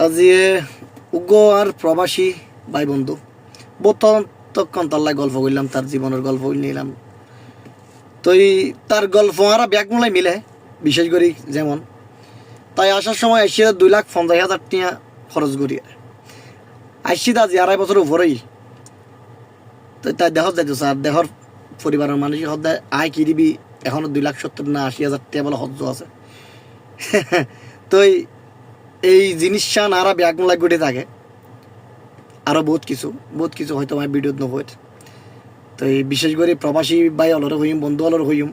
আজি উগ্র আর প্রবাসী ভাই বন্ধু তখন তার গল্প করলাম, তার জীবনের গল্প নিলাম। তো তার গল্প আর ব্যাগমূলাই মিলে, বিশেষ করে যেমন তাই আসার সময় এসে 2,50,000 টাকা খরচ করি আসছি। আজি 2.5 বছর উপরেই। তো তাই দেহ যাইতো স্যার, দেহর পরিবারের মানুষ সদায় আয় কি দিবি, এখনো 2,70,000 না 80,000 টাকা বলে হজ্জ আছে। তো এই জিনিসটা নারা ব্যাগমূলাই ঘটে থাকে। আরও বহুত কিছু হয়তো আমার ভিডিওত নকয়। তো এই বিশেষ করে প্রবাসী ভাই অলর হইম, বন্ধু অলর হইম,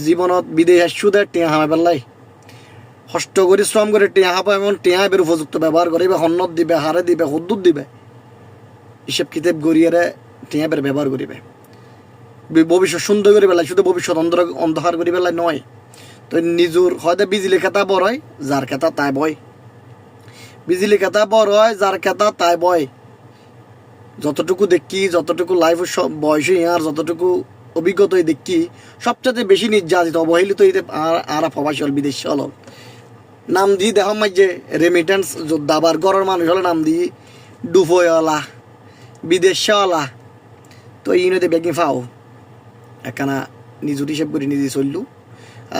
জীবনত বিদেশ আসছু দে টিয়া হামা পেলাই কষ্ট করে শ্রম করে টিয়া হাপা, এমন টিয়া বের উপযুক্ত ব্যবহার করিবে, হন্নত দিবে, হারে দিবে, হদ্দুত দিবে, হিসেব কিতাব গড়িয়ারে টিয়া বের ব্যবহার করিবে। ভবিষ্যৎ সুন্দর করে পেলাই, শুধু ভবিষ্যৎ অন্ধকার করে পেলাই নয়। তো নিজের হয়তো বিজলি খেতা বড় হয়, যার খেতা তাই বয়। বিজলি খেতা বড় হয়, যার খেতা তাই বয়। যতটুকু দেখি, যতটুকু লাইফ বয়সে আর যতটুকু অভিজ্ঞতায় দেখি, সবচেয়ে বেশি নির্যাতিত অবহেলিত আর প্রবাসী হল, বিদেশি হল। নাম দিয়ে দেখ যে রেমিটেন্স যোদ্ধাবার ঘরের মানুষ হলে নাম দিয়ে ডুফোওয়ালা, বিদেশওয়ালা। তো এই নদী ব্যাগিং ফাও একখানা নিজুর হিসেব করে নিজে চললু।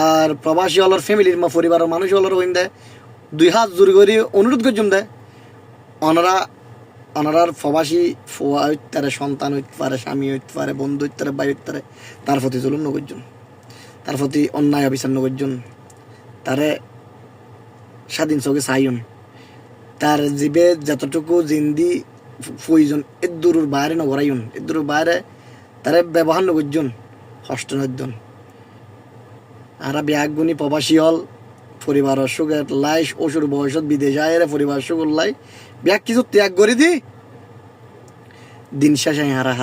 আর প্রবাসী হলর ফ্যামিলির পরিবারের মানুষ হলর হইন দেয় 2 হাত জোর করে অনুরোধ করছুন দেয়, অনারার প্রবাসী ফোয়া হইতে পারে, সন্তান হইতে পারে, স্বামী হইতে পারে, বন্ধু হইতে পারে, ভাই হইতে পারে, তার প্রতি জুলুম নগর্জন, তার প্রতি অন্যায় অবিচার নগর্জন, তারে স্বাধীন চোখে চাইন, তার জীবে যতটুকু জিন্দি প্রয়োজন এর দূরের বাইরে নগরাইন, এর দূরের বাইরে তারে ব্যবহার নগর্জন, হষ্ট নজন। আর ব্যাগগুনি প্রবাসী হল পরিবারের সুখে লাই অসুর বয়সত বিদেশ আয় পরিবার সুখ লাই ব্যাগ কিছু ত্যাগ করে দি দিন শেষে হারা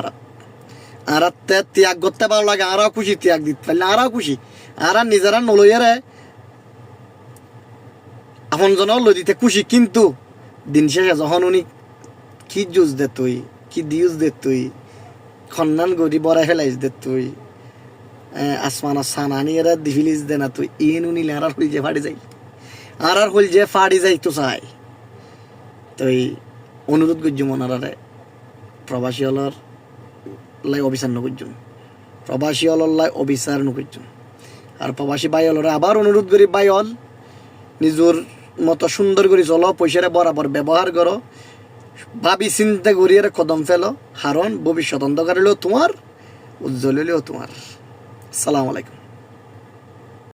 আর ত্যাগ করতে ভালো লাগে, আরও খুশি ত্যাগ দিতে পারলে আরও খুশি। আর নিজেরা নলইয়ারে আপন জন লই দিতে খুশি, কিন্তু দিন শেষে যখন উনি কি জুজ দে তুই, কি দিউজ দে তুই, খন্নান গড়ি বড়াই ফেলাইস দে তুই, আসমানা সানানি এরা দিফিলিস দে না তুই, ইন উনি আর হইল যে ফাড়ি যাই, আর হইল যে ফাড়ি যাই তো চাই। তো এই অনুরোধ করছি মনারে প্রবাসী হলর লাই অবিচার নকরজন, প্রবাসী হলর লাই অবিচার নকরজন। আর প্রবাসী বাই হলরে আবার অনুরোধ করি, বাই হল নিজের মতো সুন্দর করে চলো, পয়সারে বরাবর ব্যবহার করো, ভাবি চিন্তা করিয়ে কদম ফেলো, কারণ ভবিষ্যৎ অন্ধকার হলেও তোমার, উজ্জ্বল হলেও তোমার। আসসালামু আলাইকুম।